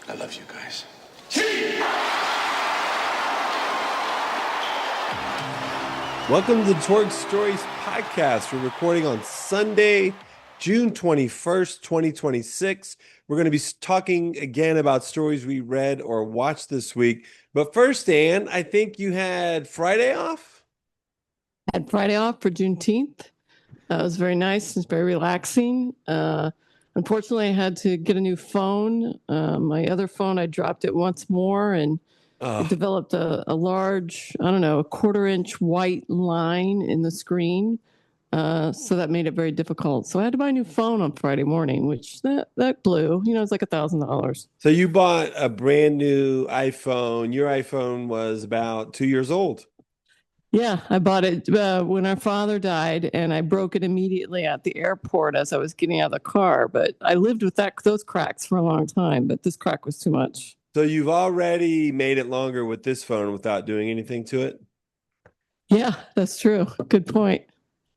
I love you guys. Welcome to the Torg Stories Podcast. We're recording on Sunday, June 21st, 2026. We're going to be talking again about stories we read or watched this week. But first, Ann, I think you had Friday off? Had Friday off for Juneteenth. It was very nice. It's very relaxing. Unfortunately, I had to get a new phone. My other phone, I dropped it once more, and it developed a large, a quarter-inch white line in the screen. So that made it very difficult. So I had to buy a new phone on Friday morning, which that blew. It's like $1,000. So you bought a brand new iPhone. Your iPhone was about 2 years old. Yeah, I bought it when our father died, and I broke it immediately at the airport as I was getting out of the car. But I lived with those cracks for a long time, but this crack was too much. So you've already made it longer with this phone without doing anything to it? Yeah, that's true. Good point.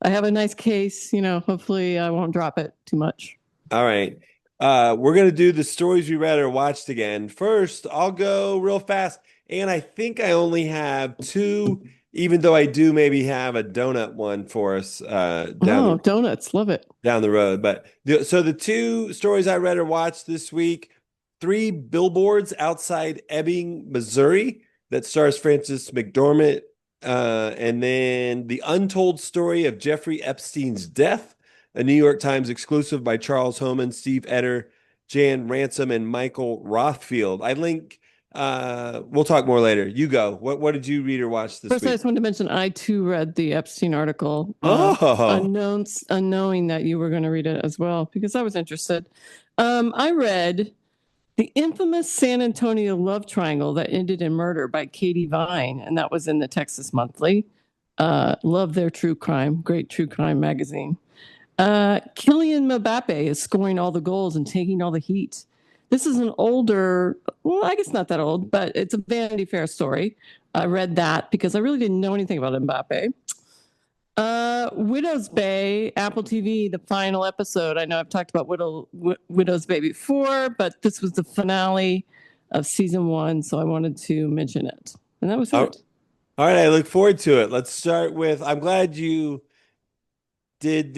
I have a nice case. Hopefully I won't drop it too much. All right. We're going to do the stories we read or watched again. First, I'll go real fast. And I think I only have two, even though I do maybe have a donut one for us donuts. Love it. Down the road. But so the two stories I read or watched this week, 3 billboards outside Ebbing, Missouri, that stars Frances McDormand. And then the untold story of Jeffrey Epstein's death, a New York Times exclusive by Charles Homan, Steve Etter, Jan Ransom, and Michael Rothfield. I link. We'll talk more later. You go. What did you read or watch this First, week? I just wanted to mention I too read the Epstein article. Unknowing that you were going to read it as well, because I was interested. I read the infamous San Antonio love triangle that ended in murder by Katie Vine, and that was in the Texas Monthly. Love their true crime, great true crime magazine. Kylian Mbappe is scoring all the goals and taking all the heat. This is an older, well, I guess not that old, but it's a Vanity Fair story. I read that because I really didn't know anything about Mbappe. Widow's Bay, Apple TV, the final episode. I know I've talked about Widow's Bay before, but this was the finale of season 1, so I wanted to mention it. And that was it. All right, I look forward to it. Let's start with, I'm glad you did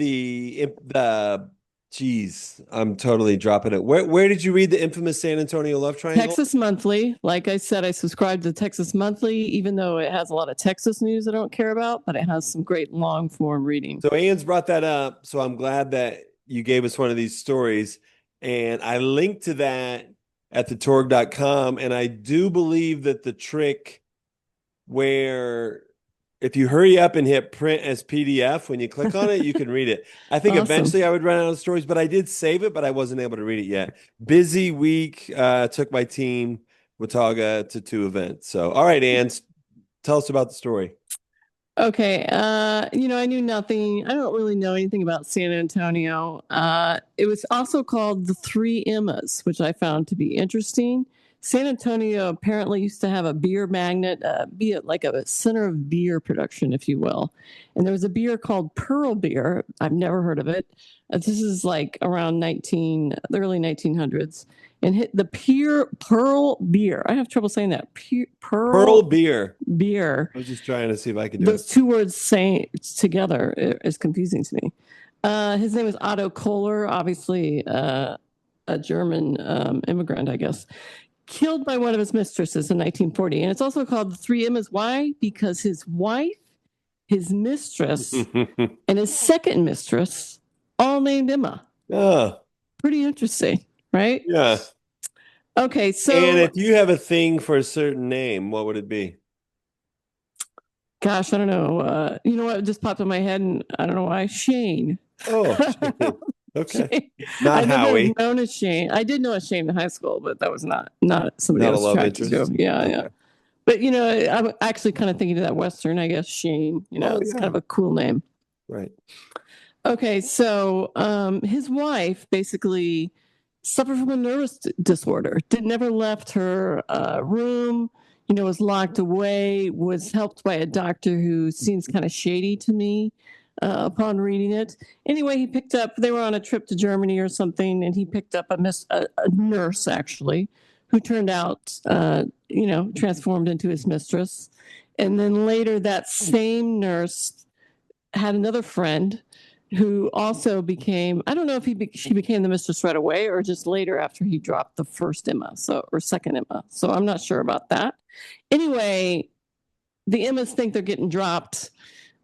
I'm totally dropping it. Where did you read the infamous San Antonio love triangle? Texas Monthly. Like I said, I subscribe to Texas Monthly, even though it has a lot of Texas news I don't care about, but it has some great long form reading. So Ann's brought that up, so I'm glad that you gave us one of these stories. And I linked to that at thetorg.com, and I do believe that the trick where if you hurry up and hit print as PDF, when you click on it, you can read it. I think Eventually I would run out of stories, but I did save it, but I wasn't able to read it yet. Busy week, took my team, Watauga, to 2 events. So, all right, Ann, tell us about the story. Okay. I knew nothing. I don't really know anything about San Antonio. It was also called the 3 Emmas, which I found to be interesting. San Antonio apparently used to have a beer magnet, be it like a center of beer production, if you will. And there was a beer called Pearl Beer. I've never heard of it. This is like around the early 1900s. And hit the Pearl Beer. I have trouble saying that. Pearl Beer. Beer. I was just trying to see if I could do Those 2 words saying together is confusing to me. His name is Otto Kohler, obviously a German immigrant, I guess. Killed by one of his mistresses in 1940. And it's also called the 3 Emmas. Why? Because his wife, his mistress, and his second mistress all named Emma. Pretty interesting, right? Yeah. Okay, so... And if you have a thing for a certain name, what would it be? Gosh, I don't know. You know what just popped in my head, and I don't know why. Shane. Oh, okay. Shane. Not Howie. Known as Shane. I did know a Shane in high school, but that was not somebody Not else a love attracted interest. to. Yeah, Okay. yeah. But I'm actually kind of thinking of that Western, I guess. Shane. It's kind of a cool name. Right. Okay, so his wife basically suffered from a nervous disorder. Never left her room. Was locked away. Was helped by a doctor who seems kind of shady to me. Upon reading it. Anyway, they were on a trip to Germany or something, and he picked up a nurse, actually, who turned out, transformed into his mistress. And then later, that same nurse had another friend who also became, I don't know if she became the mistress right away or just later after he dropped the first Emma, or second Emma. So I'm not sure about that. Anyway, the Emmas think they're getting dropped.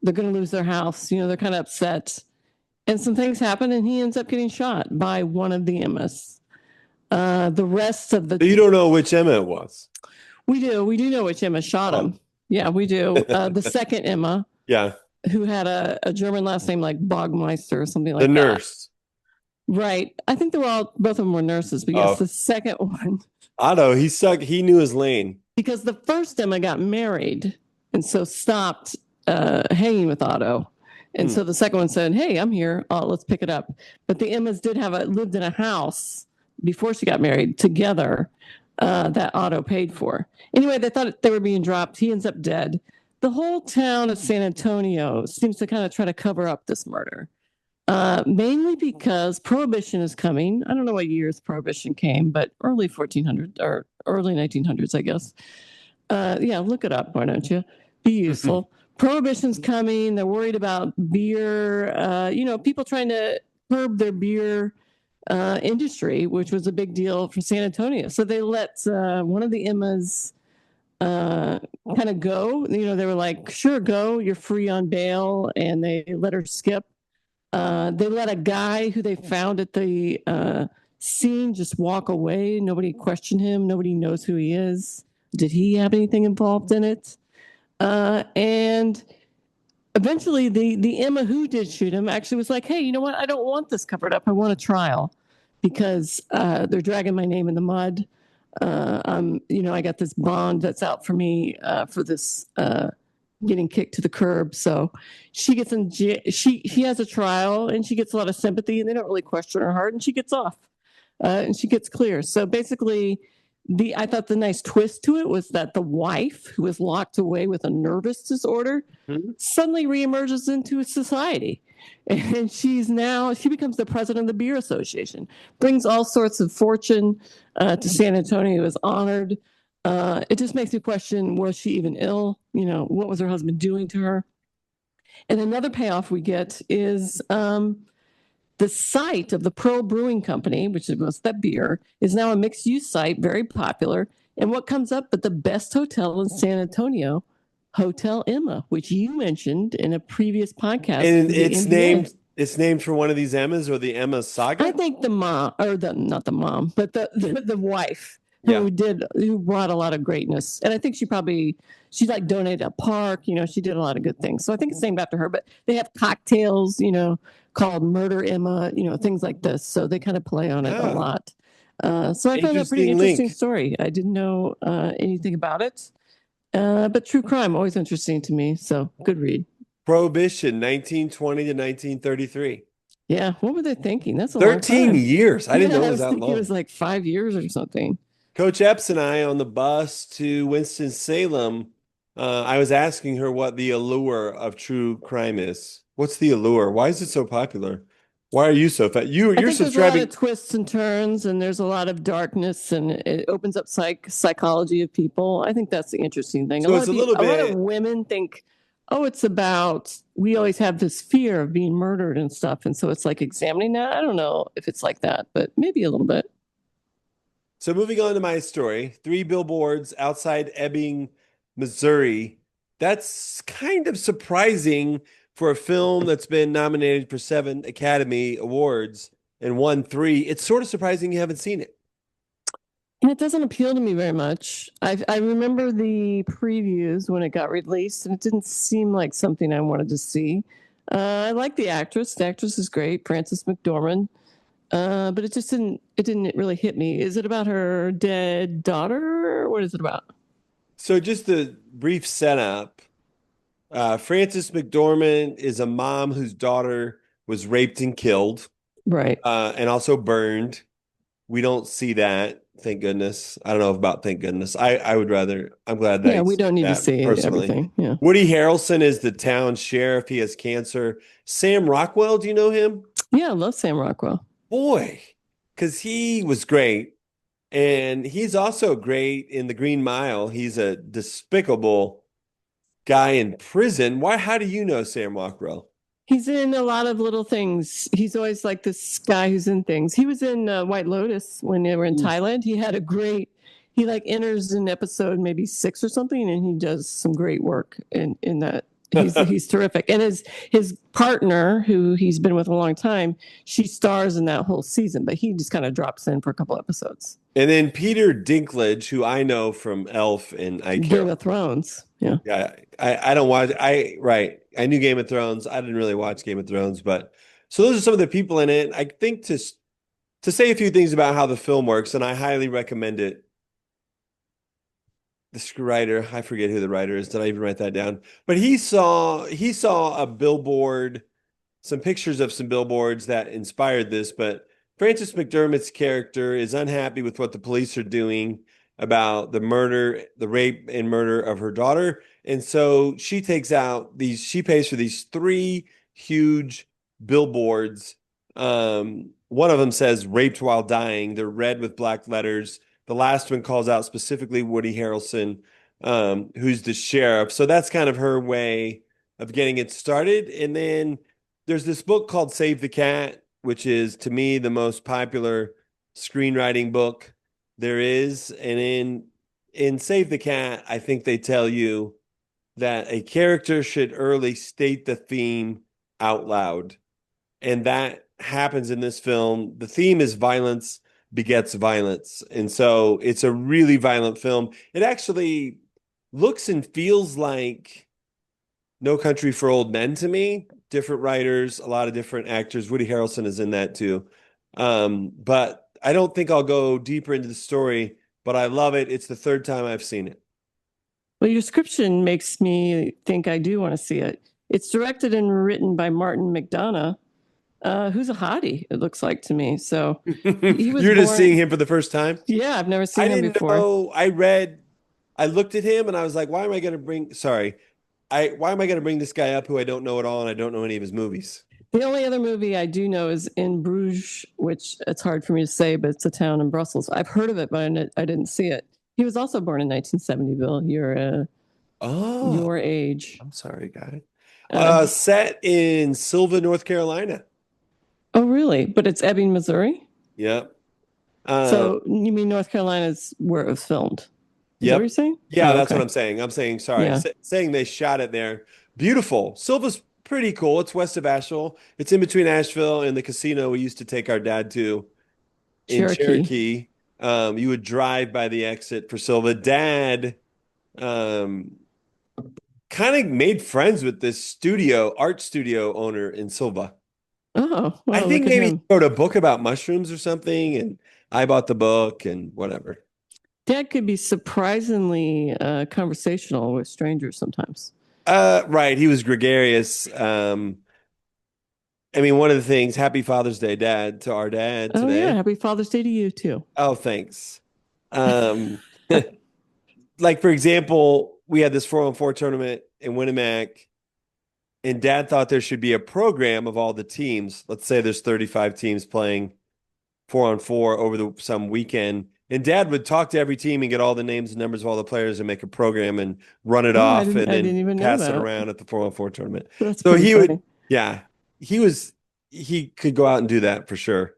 They're going to lose their house. They're kind of upset. And some things happen, and he ends up getting shot by one of the Emmas. The rest of the... You don't know which Emma it was? We do. We do know which Emma shot him. Yeah, we do. The second Emma. Yeah. Who had a German last name like Bogmeister or something like that. The nurse. Right. I think both of them were nurses, but yes, the second one. Otto, he knew his lane. Because the first Emma got married and so stopped hanging with Otto. And so the second one said, hey, I'm here. Let's pick it up. But the Emmas lived in a house before she got married together that Otto paid for. Anyway, they thought they were being dropped. He ends up dead. The whole town of San Antonio seems to kind of try to cover up this murder, mainly because Prohibition is coming. I don't know what years Prohibition came, but early 1400s or early 1900s, I guess. Look it up. Why don't you? Be useful. Prohibition's coming. They're worried about beer. People trying to curb their beer industry, which was a big deal for San Antonio. So they let one of the Emmas kind of go. They were like, sure, go. You're free on bail. And they let her skip. They let a guy who they found at the scene just walk away. Nobody questioned him. Nobody knows who he is. Did he have anything involved in it? And eventually the Emma who did shoot him actually was like, hey, you know what? I don't want this covered up. I want a trial because they're dragging my name in the mud. I got this bond that's out for me for this getting kicked to the curb. So she gets in jail. She has a trial and she gets a lot of sympathy and they don't really question her heart and she gets off and she gets clear. So basically I thought the nice twist to it was that the wife, who was locked away with a nervous disorder, suddenly reemerges into society. And she becomes the president of the Beer Association, brings all sorts of fortune to San Antonio, is honored. It just makes me question, was she even ill? What was her husband doing to her? And another payoff we get is the site of the Pearl Brewing Company, which was that beer, is now a mixed-use site, very popular. And what comes up but the best hotel in San Antonio, Hotel Emma, which you mentioned in a previous podcast. And it's named for one of these Emmas or the Emma saga? I think the mom, or not the mom, but the wife who brought a lot of greatness. And I think she like donated a park, she did a lot of good things. So I think it's named after her, but they have cocktails, called Murder Emma, things like this. So they kind of play on it a lot. So I found that a pretty interesting story. I didn't know anything about it. But true crime, always interesting to me. So good read. Prohibition, 1920 to 1933. Yeah. What were they thinking? That's a 13 years. I didn't know it was that long. It was like 5 years or something. Coach Epps and I on the bus to Winston-Salem, I was asking her what the allure of true crime is. What's the allure? Why is it so popular? Why are you so fat? You're subscribing. There's a lot of twists and turns, and there's a lot of darkness, and it opens up psychology of people. I think that's the interesting thing. So a lot of women think, it's about, we always have this fear of being murdered and stuff, and so it's like examining that. I don't know if it's like that, but maybe a little bit. So moving on to my story, 3 billboards outside Ebbing, Missouri. That's kind of surprising for a film that's been nominated for 7 Academy Awards and won 3. It's sort of surprising you haven't seen it. And it doesn't appeal to me very much. I remember the previews when it got released, and it didn't seem like something I wanted to see. I like the actress. The actress is great, Frances McDormand. But it didn't really hit me. Is it about her dead daughter? Or what is it about? So just the brief setup. Frances McDormand is a mom whose daughter was raped and killed. Right. And also burned. We don't see that, thank goodness. I don't know about thank goodness. I'm glad that. Yeah, we don't need to see everything. Yeah. Woody Harrelson is the town sheriff. He has cancer. Sam Rockwell, do you know him? Yeah, I love Sam Rockwell. Boy, because he was great And he's also great in The Green Mile. He's a despicable guy in prison. Why? How do you know Sam Rockwell? He's in a lot of little things. He's always like this guy who's in things. He was in White Lotus when they were in Thailand. He had a great. He like enters an episode maybe 6 or something, and he does some great work in that. He's terrific, and his partner, who he's been with a long time, she stars in that whole season, but he just kind of drops in for a couple episodes. And then Peter Dinklage, who I know from Elf and I Care. Game of Thrones, yeah. Yeah, I don't watch. Right. I knew Game of Thrones. I didn't really watch Game of Thrones, but so those are some of the people in it. I think to say a few things about how the film works, and I highly recommend it. The writer, I forget who the writer is. Did I even write that down? But he saw a billboard, some pictures of some billboards that inspired this. But Frances McDermott's character is unhappy with what the police are doing about the murder, the rape and murder of her daughter. And so she pays for these three huge billboards. One of them says raped while dying. They're red with black letters. The last one calls out specifically Woody Harrelson, who's the sheriff. So that's kind of her way of getting it started. And then there's this book called Save the Cat, which is to me the most popular screenwriting book there is. And in Save the Cat, I think they tell you that a character should early state the theme out loud. And that happens in this film. The theme is violence begets violence. And so it's a really violent film. It actually looks and feels like No Country for Old Men to me. Different writers, a lot of different actors. Woody Harrelson is in that too. But I don't think I'll go deeper into the story, but I love it. It's the third time I've seen it. Well, your description makes me think I do want to see it. It's directed and written by Martin McDonagh, who's a hottie, it looks like to me. So You're just seeing him for the first time? Yeah, I've never seen him before. Know. I looked at him and I was like, why am I going to bring this guy up who I don't know at all and I don't know any of his movies? The only other movie I do know is In Bruges, which it's hard for me to say, but it's a town in Brussels. I've heard of it, but I didn't see it. He was also born in 1970, Bill. You're your age. I'm sorry, guy. Set in Sylva, North Carolina. Oh, really? But it's Ebbing, Missouri? Yep. So you mean North Carolina is where it was filmed? Is that what you're saying? Yeah, that's what I'm saying. I'm saying, sorry, saying they shot it there. Beautiful. Sylva's pretty cool. It's west of Asheville. It's in between Asheville and the casino we used to take our dad to in Cherokee. You would drive by the exit for Sylva. Dad kind of made friends with this art studio owner in Sylva. Oh, well, I think maybe he wrote a book about mushrooms or something, and I bought the book and whatever. Dad could be surprisingly conversational with strangers sometimes. Right. He was gregarious. I mean, one of the things, Happy Father's Day, Dad, to our dad today. Oh, yeah. Happy Father's Day to you, too. Oh, thanks. Like, for example, we had this 4-on-4 tournament in Winnemac, and Dad thought there should be a program of all the teams. Let's say there's 35 teams playing 4-on-4 over some weekend. And Dad would talk to every team and get all the names and numbers of all the players and make a program and run it off and then pass it around at the 4-on-4 tournament. So he would, he could go out and do that for sure.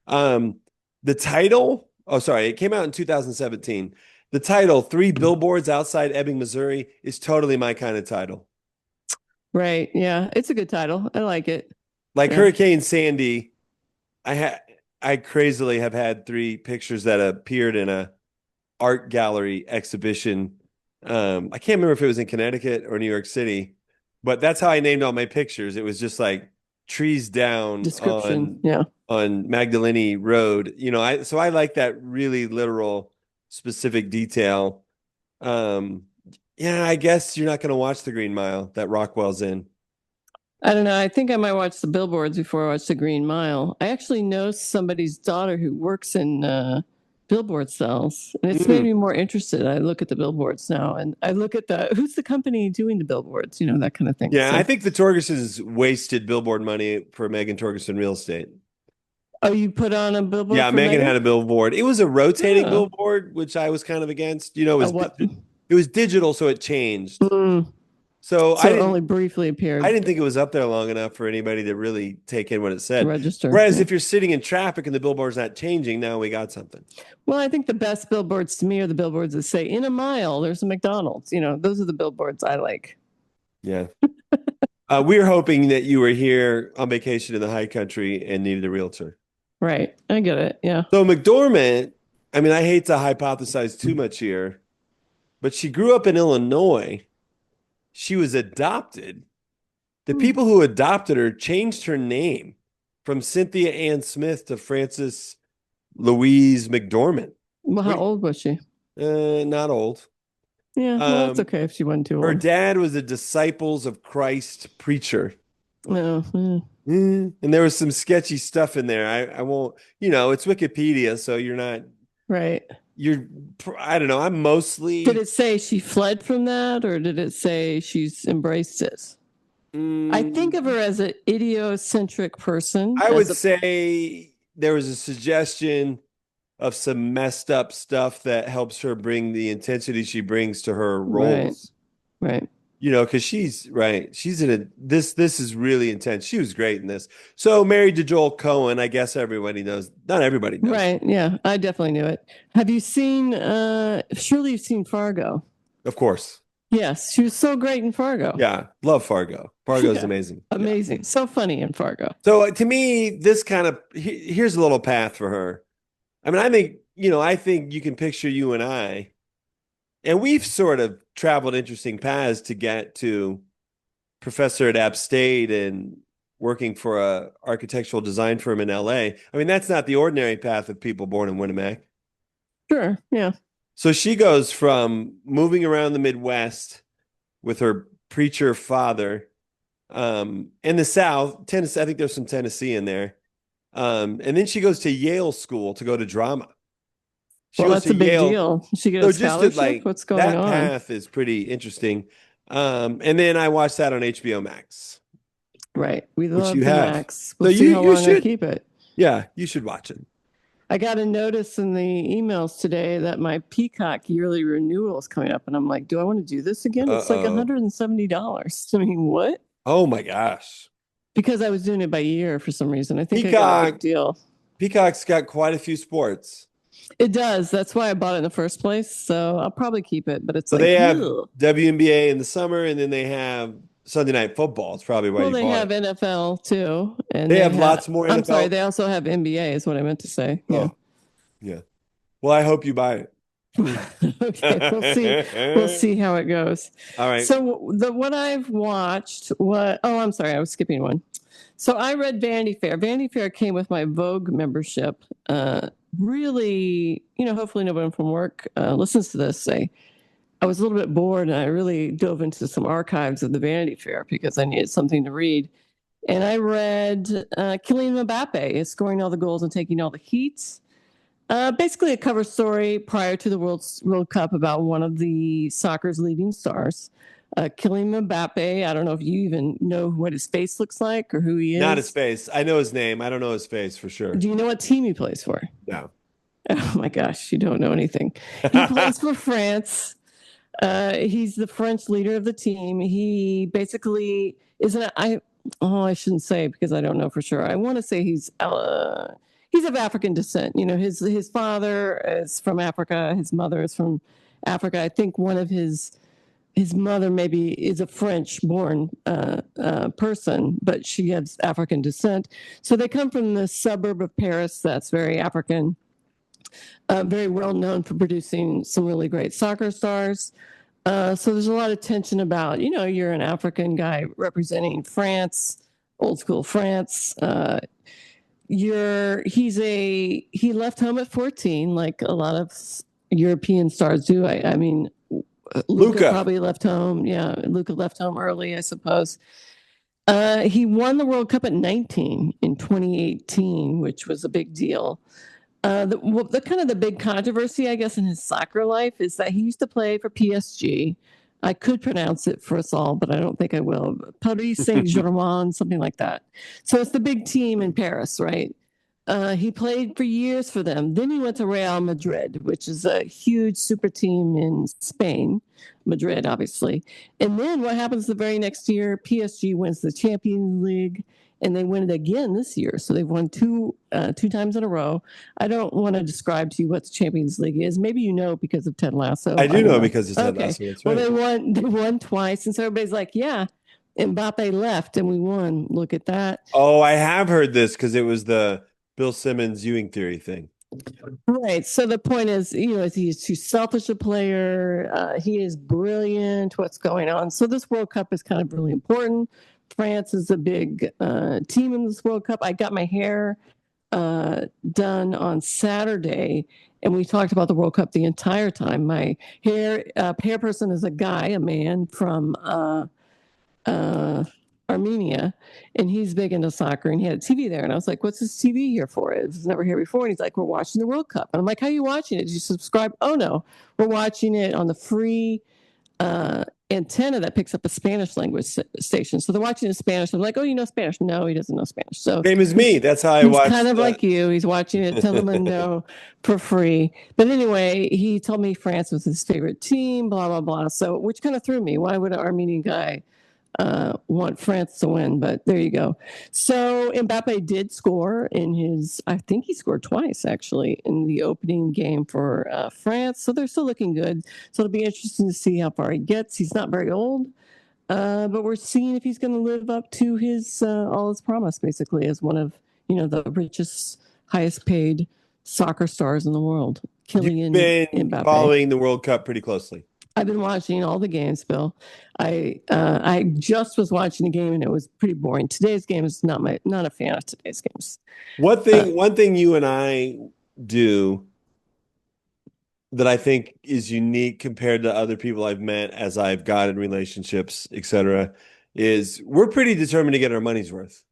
The title, it came out in 2017. The title, 3 Billboards Outside Ebbing, Missouri, is totally my kind of title. Right. Yeah. It's a good title. I like it. Like Hurricane Sandy, I crazily have had 3 pictures that appeared in a art gallery exhibition. I can't remember if it was in Connecticut or New York City, but that's how I named all my pictures. It was just like trees down on Magdalene Road. You know, so I like that really literal, specific detail. I guess you're not going to watch The Green Mile that Rockwell's in. I don't know. I think I might watch the Billboards before I watch The Green Mile. I actually know somebody's daughter who works in billboard sales, and it's made me more interested. I look at the billboards now, and I look at who's the company doing the billboards, that kind of thing. Yeah, so I think the Torgersons wasted billboard money for Megan Torgerson Real Estate. Oh, you put on a billboard Yeah, for Megan had Megan? a billboard. It was a rotating Oh, billboard, which I was kind of against. You know, what? it was digital, so it changed. Mm. So So it only briefly I appeared didn't think it was up there long enough for anybody to really take in what it to said. register. Whereas Yeah. if you're sitting in traffic and the billboard's not changing, now we got something. Well, I think the best billboards to me are the billboards that say, in a mile, there's a McDonald's. Those are the billboards I like. Yeah. We were hoping that you were here on vacation in the high country and needed a realtor. Right. I get it. Yeah. So McDormand, I mean, I hate to hypothesize too much here, but she grew up in Illinois. She was adopted. The people who adopted her changed her name from Cynthia Ann Smith to Frances Louise McDormand. Well, how old was she? Not old. Yeah. Well, that's okay if she wasn't too Her old. dad was a Disciples of Christ preacher. Oh, And there was some sketchy stuff in there. I won't, it's Wikipedia, so you're not, right. I don't know. I'm mostly. Did it say she fled from that, or did it say she's embraced it? I think of her as an idiocentric person. I would say there was a suggestion of some messed up stuff that helps her bring the intensity she brings to her roles. Right. Because she's right. She's in this is really intense. She was great in this. So married to Joel Cohen, I guess everybody knows. Not everybody knows. Right. Yeah, I definitely knew it. Have you seen surely you've seen Fargo? Of course. Yes, she was so great in Fargo. Yeah, love Fargo. Fargo's amazing. Amazing. Yeah. So funny in Fargo. So to me, this kind of here's a little path for her. I mean, I think you can picture you and I, and we've sort of traveled interesting paths to get to professor at App State and working for a architectural design firm in LA. I mean, that's not the ordinary path of people born in Winnipeg. Sure. Yeah. So she goes from moving around the Midwest with her preacher father, in the South, Tennessee. I think there's some Tennessee in there. And then she goes to Yale School to go to drama. Well, that's a big deal. She gets a scholarship. What's going on? That path is pretty interesting. And then I watched that on HBO Max. Right. We love the Max. We'll see how long I keep it. Yeah, you should watch it. I got a notice in the emails today that my Peacock yearly renewal is coming up. And I'm like, do I want to do this again? It's like $170. I mean, what? Oh, my gosh. Because I was doing it by year for some reason. I think I got a big deal. Peacock's got quite a few sports. It does. That's why I bought it in the first place. So I'll probably keep it. But it's they have WNBA in the summer, and then they have Sunday Night Football. It's probably why they have NFL too, and they have lots more. NFL. I'm sorry, they also have NBA. Is what I meant to say. Yeah. Oh. Yeah. Well, I hope you buy it. Okay, we'll see. We'll see how it goes. All right. So what I've watched. I'm sorry, I was skipping one. So I read Vanity Fair. Vanity Fair came with my Vogue membership. Really, hopefully nobody from work listens to this. I was a little bit bored, and I really dove into some archives of the Vanity Fair because I needed something to read. And I read Kylian Mbappe is scoring all the goals and taking all the heats. Basically a cover story prior to the World Cup about one of the soccer's leading stars. Kylian Mbappe, I don't know if you even know what his face looks like or who he is. Not his face. I know his name. I don't know his face for sure. Do you know what team he plays for? No. Oh my gosh, you don't know anything. He plays for France. He's the French leader of the team. He basically I shouldn't say because I don't know for sure. I want to say he's of African descent. His father is from Africa. His mother is from Africa. I think one of his mother maybe is a French-born person, but she has African descent. So they come from the suburb of Paris that's very African, very well known for producing some really great soccer stars. So there's a lot of tension about, you're an African guy representing France, old school France. He left home at 14, like a lot of European stars do. I mean, Luka probably left home. Yeah, Luka left home early, I suppose. He won the World Cup at 19 in 2018, which was a big deal. The kind of the big controversy, I guess, in his soccer life is that he used to play for PSG. I could pronounce it for us all, but I don't think I will. Paris Saint-Germain, something like that. So it's the big team in Paris, right? He played for years for them. Then he went to Real Madrid, which is a huge super team in Spain, Madrid, obviously. And then what happens the very next year? PSG wins the Champions League, and they win it again this year. So they've won two times in a row. I don't want to describe to you what the Champions League is. Maybe you know because of Ted Lasso. I I do don't know know. because it's Ted Okay. Lasso. That's Well, right. they won twice, and so everybody's like, "Yeah, Mbappe left, and we won. Look at that." Oh, I have heard this because it was the Bill Simmons Ewing theory thing. Right. So the point is, is he is too selfish a player. He is brilliant. What's going on? So this World Cup is kind of really important. France is a big team in this World Cup. I got my hair done on Saturday, and we talked about the World Cup the entire time. My hair person is a guy, a man from uh, Armenia, and he's big into soccer, and he had a TV there. And I was like, "What's this TV here for? It was never here before." And he's like, "We're watching the World Cup." And I'm like, "How are you watching it? Did you subscribe?" "Oh no, we're watching it on the free antenna that picks up a Spanish language station." So they're watching in Spanish. I'm like, "Oh, you know Spanish?" No, he doesn't know Spanish. So Same as me. That's how I he's watched. kind of like you. He's watching it telemundo for free. But anyway, he told me France was his favorite team, blah, blah, blah. So, which kind of threw me. Why would an Armenian guy want France to win? But there you go. So Mbappe did score I think he scored twice actually in the opening game for France. So they're still looking good. So it'll be interesting to see how far he gets. He's not very old. But we're seeing if he's going to live up to his all his promise, basically, as one of the richest, highest paid soccer stars in the world, You've Kylian been Mbappe. following the World Cup pretty closely. I've been watching all the games, Bill. I just was watching a game and it was pretty boring. Today's game is not a fan of today's games. One thing you and I do that I think is unique compared to other people I've met as I've gotten relationships, etc., is we're pretty determined to get our money's worth.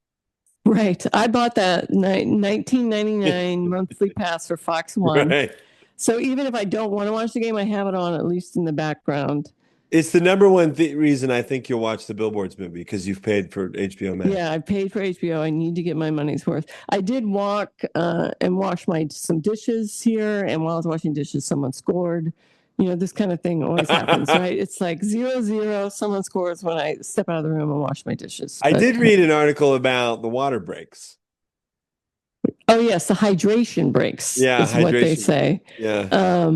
Right. I bought that 1999 monthly pass for Fox One. Right. So even if I don't want to watch the game, I have it on at least in the background. It's the number one reason I think you'll watch the Billboards movie because you've paid for HBO Max. Yeah, I paid for HBO. I need to get my money's worth. I did walk and wash some dishes here, and while I was washing dishes, someone scored. This kind of thing always happens, right? It's like 0-0. Someone scores when I step out of the room and wash my dishes. I did read an article about the water breaks. Oh yes, the hydration breaks is what they say. Yeah.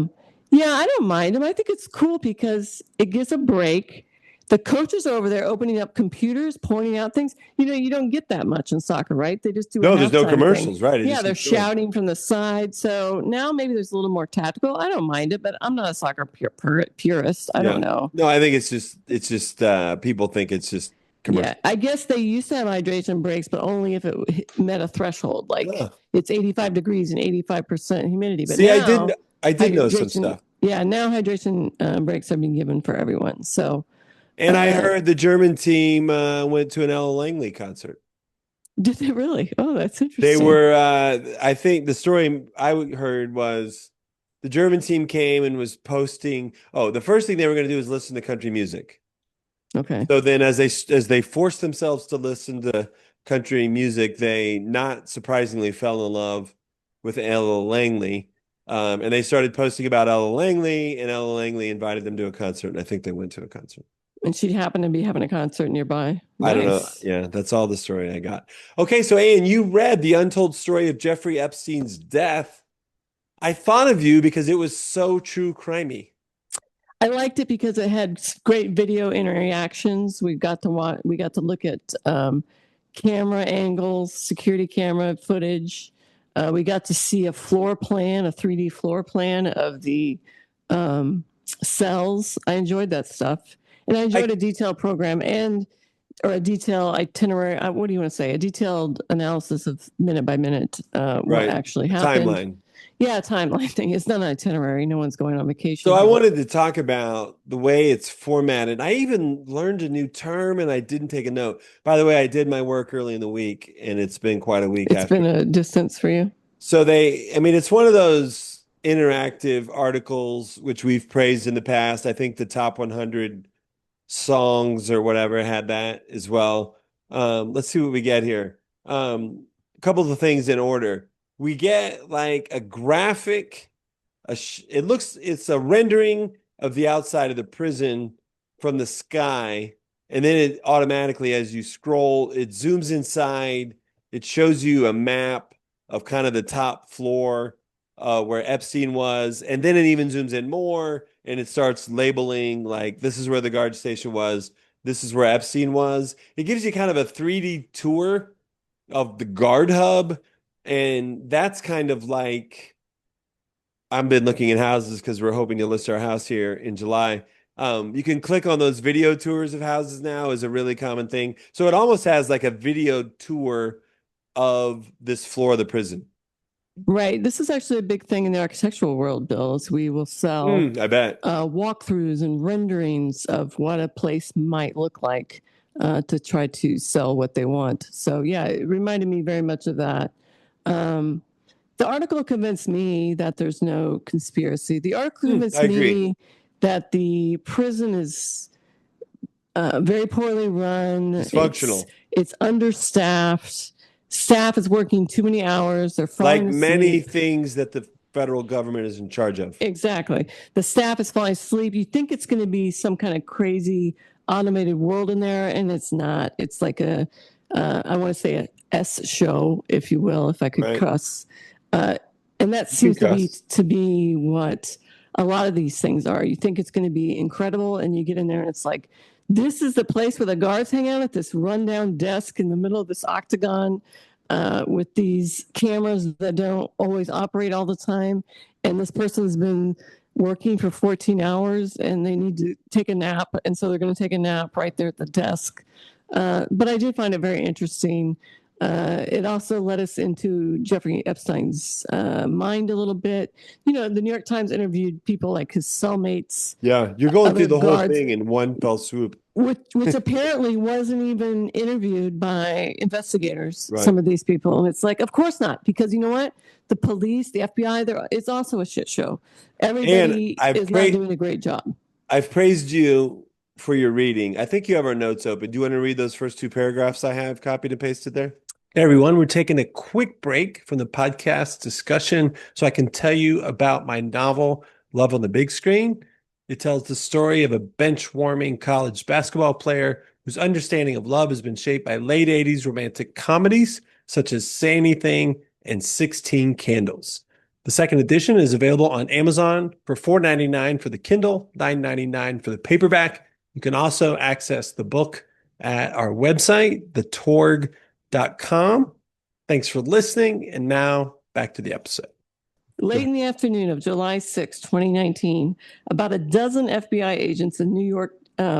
Yeah, I don't mind them. I think it's cool because it gives a break. The coaches are over there opening up computers, pointing out things. You don't get that much in soccer, right? They just do there's no commercials, thing. right? Yeah, they're shouting from the side. So now maybe there's a little more tactical. I don't mind it, but I'm not a soccer purist. I don't know. No, I think it's just people think it's just commercial. Yeah, I guess they used to have hydration breaks, but only if it met a threshold, like it's 85 degrees and 85% humidity. But see, now, I did know some stuff. Yeah, now hydration breaks are being given for everyone. So, and I heard the German team went to an Ella Langley concert. Did they really? Oh, that's interesting. They were. I think the story I heard was the German team came and was posting. Oh, the first thing they were going to do is listen to country music. Okay. So then, as they forced themselves to listen to country music, they not surprisingly fell in love with Ella Langley. And they started posting about Ella Langley, and Ella Langley invited them to a concert, and I think they went to a concert. And she happened to be having a concert nearby. I don't know. Yeah, that's all the story I got. Okay, so Ann, you read the untold story of Jeffrey Epstein's death. I thought of you because it was so true crimey. I liked it because it had great video interactions. We got to look at camera angles, security camera footage. We got to see a 3D floor plan of the cells. I enjoyed that stuff. And I enjoyed a detailed program or a detailed itinerary. What do you want to say? A detailed analysis of minute by minute what actually happened. Timeline. Yeah, timeline thing. It's not an itinerary. No one's going on vacation. So I wanted to talk about the way it's formatted. I even learned a new term and I didn't take a note. By the way, I did my work early in the week and it's been quite a week. It's been a distance for you. So it's one of those interactive articles which we've praised in the past. I think the top 100 songs or whatever had that as well. Let's see what we get here. A couple of things in order. we get like a graphic, it's a rendering of the outside of the prison from the sky. And then it automatically, as you scroll, it zooms inside. It shows you a map of kind of the top floor where Epstein was. And then it even zooms in more and it starts labeling like this is where the guard station was. This is where Epstein was. It gives you kind of a 3D tour of the guard hub. And that's kind of like I've been looking at houses because we're hoping to list our house here in July. You can click on those video tours of houses now is a really common thing. So it almost has like a video tour of this floor of the prison. Right. This is actually a big thing in the architectural world, Bill, is we will sell I bet. walkthroughs and renderings of what a place might look like to try to sell what they want. So, yeah, it reminded me very much of that. The article convinced me that there's no conspiracy. The article convinced me that the prison is very poorly run. Dysfunctional. It's understaffed. Staff is working too many hours. They're falling like asleep. Many things that the federal government is in charge of. Exactly. The staff is falling asleep. You think it's going to be some kind of crazy automated world in there, and it's not. It's like I want to say a S show, if you will, if I could cuss. And that seems to be what a lot of these things are. You think it's going to be incredible, and you get in there, and it's like, this is the place where the guards hang out at this rundown desk in the middle of this octagon with these cameras that don't always operate all the time. And this person's been working for 14 hours and they need to take a nap. And so they're going to take a nap right there at the desk. But I did find it very interesting. It also led us into Jeffrey Epstein's mind a little bit. You know, the New York Times interviewed people like his cellmates. Yeah, you're going through the whole thing in one fell swoop. Which apparently wasn't even interviewed by investigators, right. Some of these people. And it's like, of course not, because you know what? The police, the FBI, it's also a shit show. Everybody is not doing a great job. I've praised you for your reading. I think you have our notes open. Do you want to read those first two paragraphs I have copied and pasted there? Hey, everyone, we're taking a quick break from the podcast discussion so I can tell you about my novel, Love on the Big Screen. It tells the story of a bench-warming college basketball player whose understanding of love has been shaped by late 80s romantic comedies such as Say Anything and 16 Candles. The second edition is available on Amazon for $4.99 for the Kindle, $9.99 for the paperback. You can also access the book at our website, thetorg.com. Thanks for listening, and now back to the episode. Late in the afternoon of July 6, 2019, about a dozen FBI agents and New York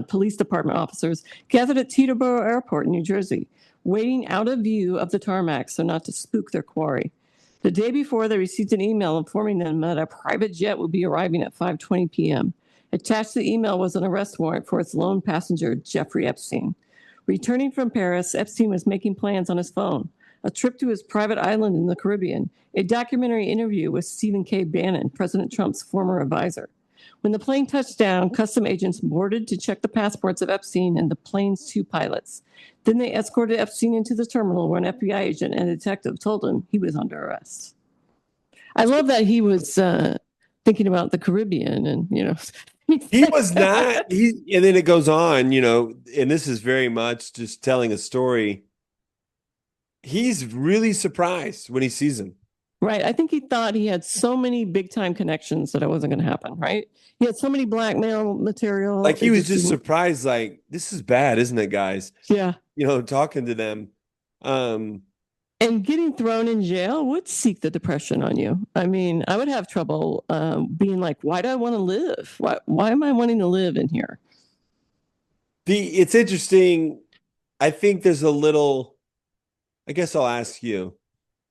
Police Department officers gathered at Teterboro Airport in New Jersey, waiting out of view of the tarmac so not to spook their quarry. The day before, they received an email informing them that a private jet would be arriving at 5:20 p.m. Attached to the email was an arrest warrant for its lone passenger, Jeffrey Epstein. Returning from Paris, Epstein was making plans on his phone. A trip to his private island in the Caribbean, a documentary interview with Stephen K. Bannon, President Trump's former advisor. When the plane touched down, custom agents boarded to check the passports of Epstein and the plane's two pilots. Then they escorted Epstein into the terminal where an FBI agent and a detective told him he was under arrest. I love that he was thinking about the Caribbean and, you know. He was not. And then it goes on, you know, and this is very much just telling a story. He's really surprised when he sees him. Right. I think he thought he had so many big time connections that it wasn't going to happen. Right. He had so many blackmail material. Like he was just surprised, like, this is bad, isn't it, guys? Yeah. You know, talking to them. And getting thrown in jail would seek the depression on you. I mean, I would have trouble being like, why do I want to live? Why am I wanting to live in here? It's interesting. I think there's a little, I guess I'll ask you.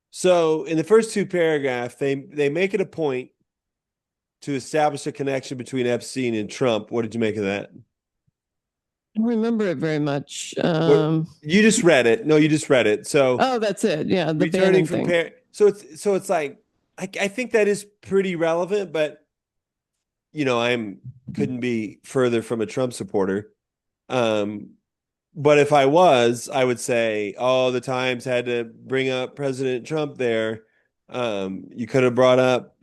So in the first two paragraphs, they make it a point to establish a connection between Epstein and Trump. What did you make of that? I don't remember it very much. You just read it. No, you just read it. So that's it. Yeah, the returning from so it's like I think that is pretty relevant, but you know, couldn't be further from a Trump supporter. But if I was, I would say, oh, the Times had to bring up President Trump there. You could have brought up,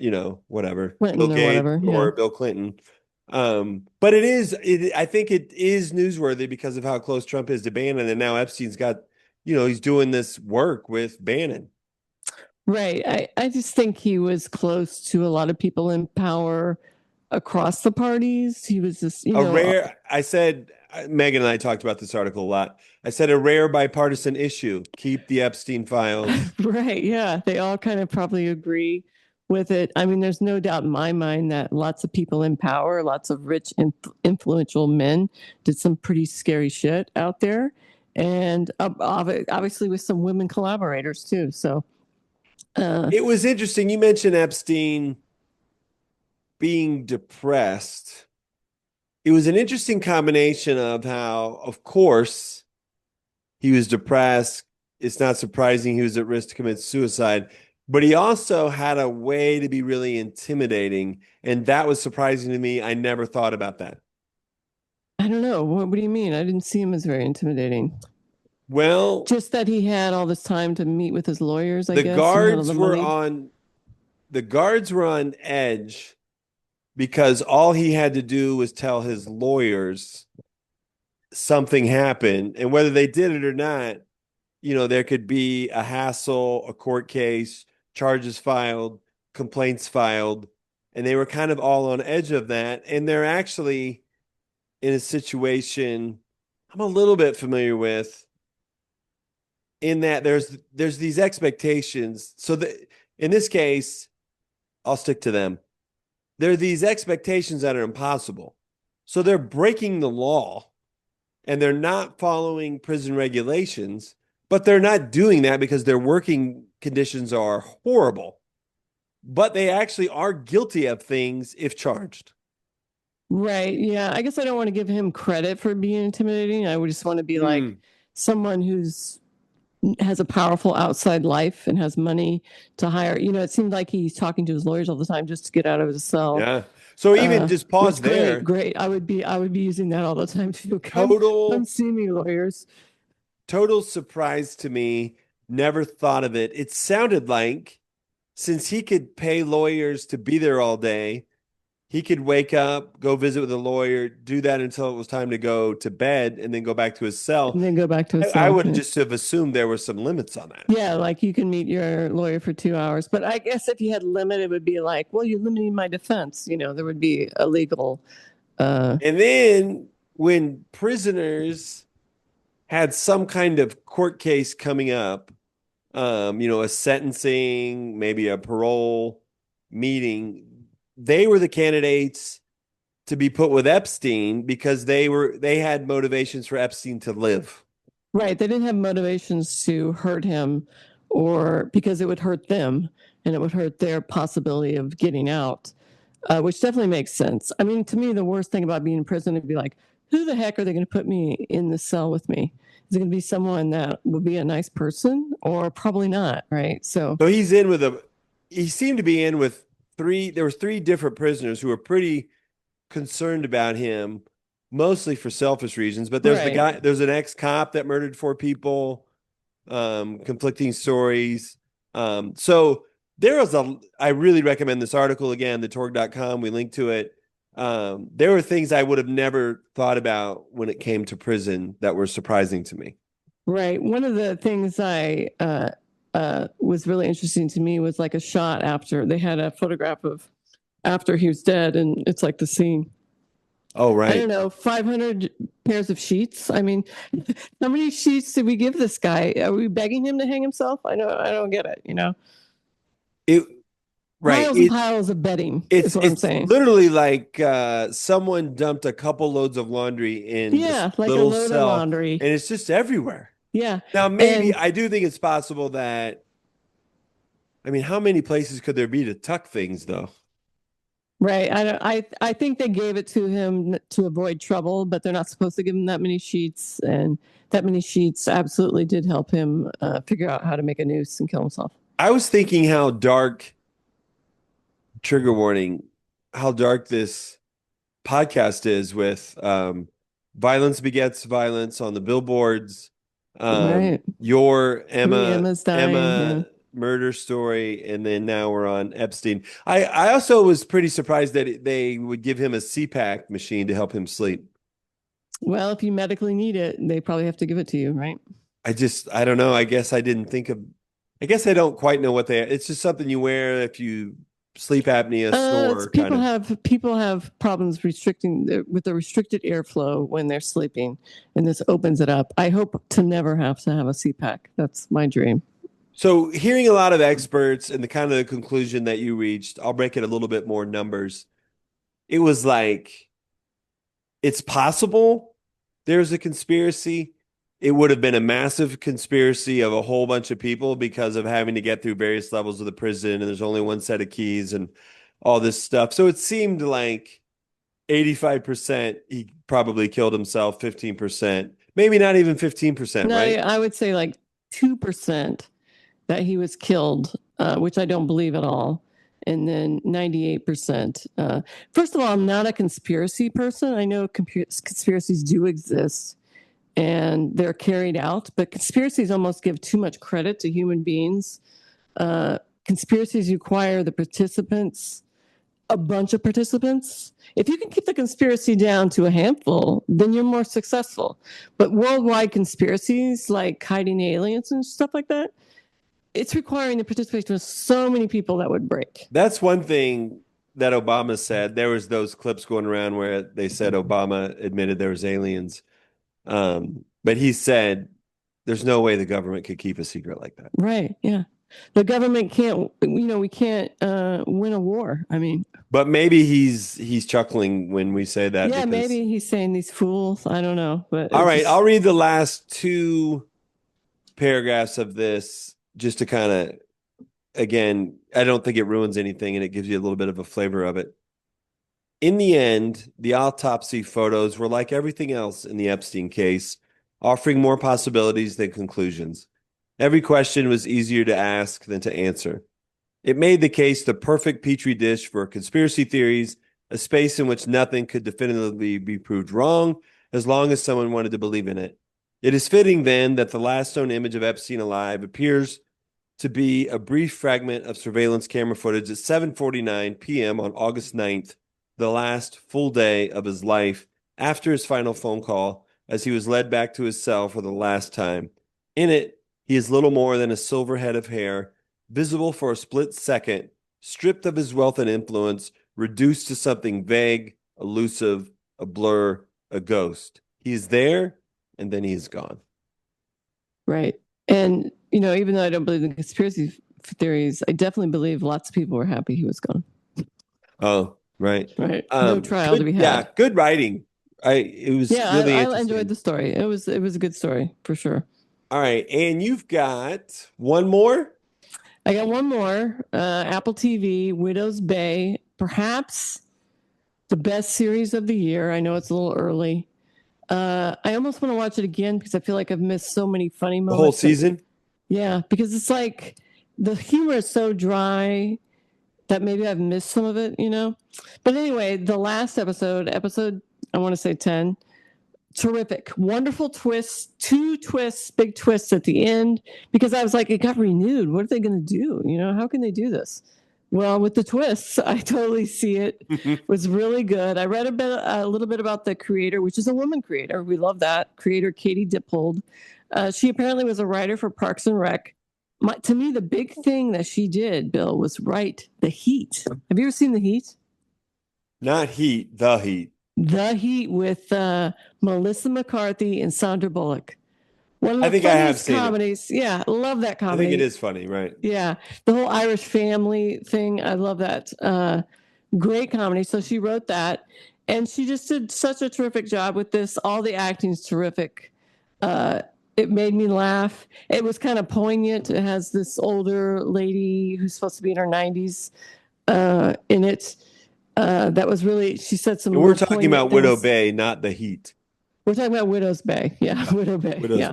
whatever, Bill Clinton or Gates whatever. Yeah. or Bill Clinton. But I think it is newsworthy because of how close Trump is to Bannon, and now Epstein's got, he's doing this work with Bannon. Right. I just think he was close to a lot of people in power across the parties. He was just, I said, Megan and I talked about this article a lot. I said a rare bipartisan issue. Keep the Epstein files. right. Yeah. They all kind of probably agree with it. I mean, there's no doubt in my mind that lots of people in power, lots of rich, influential men did some pretty scary shit out there. And obviously with some women collaborators too. So, It was interesting. You mentioned Epstein being depressed. It was an interesting combination of how, of course, he was depressed. It's not surprising he was at risk to commit suicide, but he also had a way to be really intimidating. And that was surprising to me. I never thought about that. I don't know. What do you mean? I didn't see him as very intimidating. Well, Just that he had all this time to meet with his lawyers, I the guess, and had all guards the were money. on edge because all he had to do was tell his lawyers something happened, and whether they did it or not, there could be a hassle, a court case, charges filed, complaints filed, and they were kind of all on edge of that. And they're actually in a situation I'm a little bit familiar with, in that there's these expectations. So in this case, I'll stick to them. There are these expectations that are impossible. So they're breaking the law and they're not following prison regulations, but they're not doing that because their working conditions are horrible. But they actually are guilty of things if charged. Right. Yeah. I guess I don't want to give him credit for being intimidating. I would just want to be like someone who's has a powerful outside life and has money to hire. It seemed like he's talking to his lawyers all the time just to get out of his cell. Yeah. So even just pause there. Great. I would be using that all the time too. Come see me, lawyers. Total surprise to me. Never thought of it. It sounded like, since he could pay lawyers to be there all day, he could wake up, go visit with a lawyer, do that until it was time to go to bed, and then go back to his cell. And then go back to his cell. I would just have assumed there were some limits on that. Yeah, like you can meet your lawyer for 2 hours. But I guess if you had limit, it would be like, well, you're limiting my defense. There would be a legal. And then when prisoners had some kind of court case coming up, a sentencing, maybe a parole meeting, they were the candidates to be put with Epstein because they had motivations for Epstein to live. Right. They didn't have motivations to hurt him, or because it would hurt them and it would hurt their possibility of getting out, which definitely makes sense. I mean, to me, the worst thing about being in prison would be like, who the heck are they going to put me in the cell with me? Is it going to be someone that will be a nice person, or probably not? Right. So he seemed to be in with there was three different prisoners who were pretty concerned about him, mostly for selfish reasons. But there's an ex-cop that murdered 4 people, conflicting stories. So I really recommend this article again, the Torg.com. We link to it. There were things I would have never thought about when it came to prison that were surprising to me. Right. One of the things I was really interesting to me was like a shot after they had a photograph of after he was dead, and it's like the scene. Oh, right. I don't know, 500 pairs of sheets. I mean, how many sheets did we give this guy? Are we begging him to hang himself? I don't get it. Right. Piles and piles of bedding. Is what I'm saying. Literally like someone dumped a couple loads of laundry in this like little a load cell, of laundry, and it's just everywhere. Yeah. Now, maybe I do think it's possible that. I mean, how many places could there be to tuck things, though? Right. I think they gave it to him to avoid trouble, but they're not supposed to give him that many sheets, and that many sheets absolutely did help him figure out how to make a noose and kill himself. I was thinking how dark. Trigger warning, how dark this podcast is with violence begets violence on the billboards. Right. Your Emma murder story, and then now we're on Epstein. I also was pretty surprised that they would give him a CPAP machine to help him sleep. Well, if you medically need it, they probably have to give it to you, right? I don't know. I guess I didn't think of, I guess I don't quite know what it's just something you wear if you sleep apnea, snore kind of. People have problems with the restricted airflow when they're sleeping, and this opens it up. I hope to never have to have a CPAC. That's my dream. So hearing a lot of experts and the kind of the conclusion that you reached, I'll break it a little bit more numbers. It was like, it's possible there's a conspiracy. It would have been a massive conspiracy of a whole bunch of people because of having to get through various levels of the prison, and there's only one set of keys and all this stuff. So it seemed like 85% he probably killed himself, 15%, maybe not even 15%, No, right? I would say like 2% that he was killed, which I don't believe at all. And then 98%. First of all, I'm not a conspiracy person. I know conspiracies do exist and they're carried out, but conspiracies almost give too much credit to human beings. Conspiracies require the participants, a bunch of participants. If you can keep the conspiracy down to a handful, then you're more successful. But worldwide conspiracies like hiding aliens and stuff like that, it's requiring the participation of so many people that would break. That's one thing that Obama said. There was those clips going around where they said Obama admitted there was aliens. But he said there's no way the government could keep a secret like that. Right. Yeah. The government can't, we can't win a war. I mean, but maybe he's chuckling when we say that. Yeah, maybe he's saying these fools. I don't know. But all right, I'll read the last two paragraphs of this just to kind of, again, I don't think it ruins anything and it gives you a little bit of a flavor of it. In the end, the autopsy photos were like everything else in the Epstein case, offering more possibilities than conclusions. Every question was easier to ask than to answer. It made the case the perfect petri dish for conspiracy theories, a space in which nothing could definitively be proved wrong as long as someone wanted to believe in it. It is fitting, then, that the last known image of Epstein alive appears to be a brief fragment of surveillance camera footage at 7:49 p.m. on August 9th, the last full day of his life after his final phone call as he was led back to his cell for the last time. In it, he is little more than a silver head of hair, visible for a split second, stripped of his wealth and influence, reduced to something vague, elusive, a blur, a ghost. He is there, and then he is gone. Right. And, even though I don't believe in conspiracy theories, I definitely believe lots of people were happy he was gone. Oh, right. No trial to be had. Yeah, good writing. It was really interesting. I enjoyed the story. It was a good story for sure. All right, and you've got one more? I got one more. Apple TV, Widow's Bay, perhaps the best series of the year. I know it's a little early. I almost want to watch it again because I feel like I've missed so many funny moments. The whole season? Yeah, because it's like the humor is so dry that maybe I've missed some of it, But anyway, the last episode, I want to say 10, terrific, wonderful twists, 2 twists, big twists at the end, because I was like, it got renewed. What are they going to do? How can they do this? Well, with the twists, I totally see it. It was really good. I read a little bit about the creator, which is a woman creator. We love that. Creator Katie Dippold. She apparently was a writer for Parks and Rec. To me, the big thing that she did, Bill, was write The Heat. Have you ever seen The Heat? Not Heat, The Heat. The Heat with Melissa McCarthy and Sandra Bullock. One of the I think I have seen comedies. It. Yeah, I love that comedy. I think it is funny, right? Yeah, the whole Irish family thing. I love that. Great comedy. So she wrote that, and she just did such a terrific job with this. All the acting's terrific. It made me laugh. It was kind of poignant. It has this older lady who's supposed to be in her 90s in it. That was really, she said some. And we're talking about Widow Bay, not The Heat. We're talking about Widow's Bay. Yeah, Widow Bay. Bay.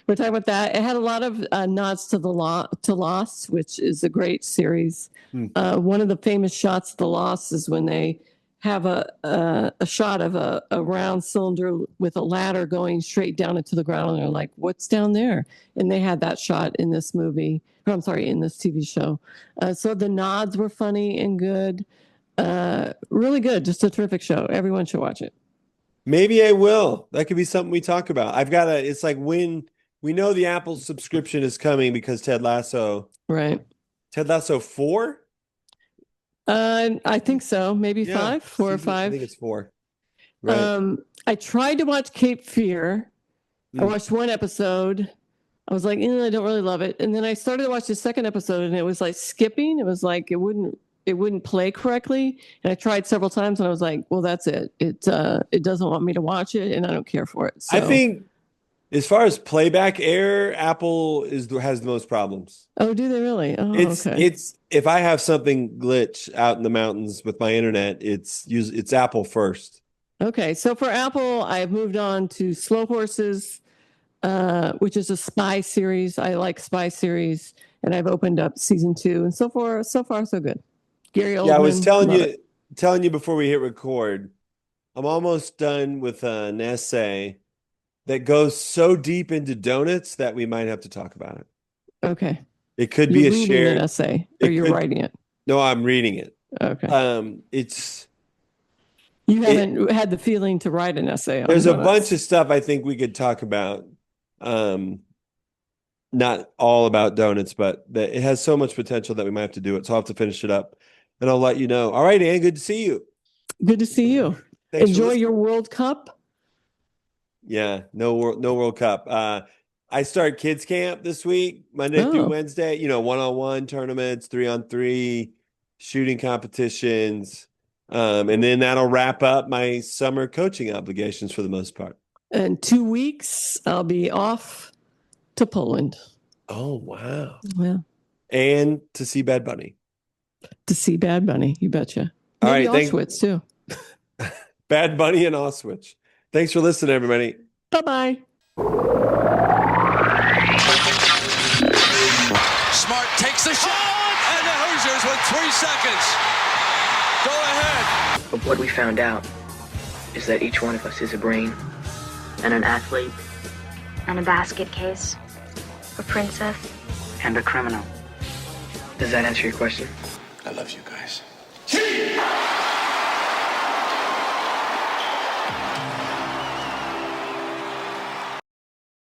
We're talking about that. It had a lot of nods to Lost, which is a great series. One of the famous shots of The Lost is when they have a shot of a round cylinder with a ladder going straight down into the ground. And they're like, what's down there? And they had that shot in this movie. Or, I'm sorry, in this TV show. So the nods were funny and good. Really good. Just a terrific show. Everyone should watch it. Maybe I will. That could be something we talk about. It's like when we know the Apple subscription is coming because Ted Lasso. Right. Ted Lasso 4? I think so. Maybe 4 or 5. I think it's 4. Right. I tried to watch Cape Fear. I watched one episode. I was like, I don't really love it. And then I started to watch the second episode, and it was like skipping. It was like it wouldn't play correctly. And I tried several times, and I was like, well, that's it. It doesn't want me to watch it, and I don't care for it. So. I think as far as playback error, Apple has the most problems. Oh, do they really? Oh, okay. It's if I have something glitch out in the mountains with my internet, it's Apple first. Okay, so for Apple, I've moved on to Slow Horses, which is a spy series. I like spy series, and I've opened up season 2, and so far so good. Gary Oldman. Yeah, I was telling you before we hit record, I'm almost done with an essay that goes so deep into donuts that we might have to talk about it. Okay. It could be a shared an essay, or you're writing it. No, I'm reading it. Okay. You haven't had the feeling to write an essay on There's donuts. A bunch of stuff I think we could talk about. Not all about donuts, but it has so much potential that we might have to do it. So I'll have to finish it up, and I'll let you know. All right, Ann, good to see you. Good to see you. Thanks. Enjoy your World Cup. Yeah, no World Cup. I start kids camp this week, Monday through Wednesday. 1-on-1 tournaments, 3-on-3 shooting competitions, and then that'll wrap up my summer coaching obligations for the most part. In 2 weeks, I'll be off to Poland. Oh, wow. Yeah. And to see Bad Bunny. To see Bad Bunny, you betcha. All Maybe right. Auschwitz, too. Bad Bunny and Auschwitz. Thanks for listening, everybody. Bye-bye. Smart takes the shot, and the Hoosiers with 3 seconds. Go ahead. But what we found out is that each one of us is a brain and an athlete and a basket case, a princess, and a criminal. Does that answer your question? I love you guys.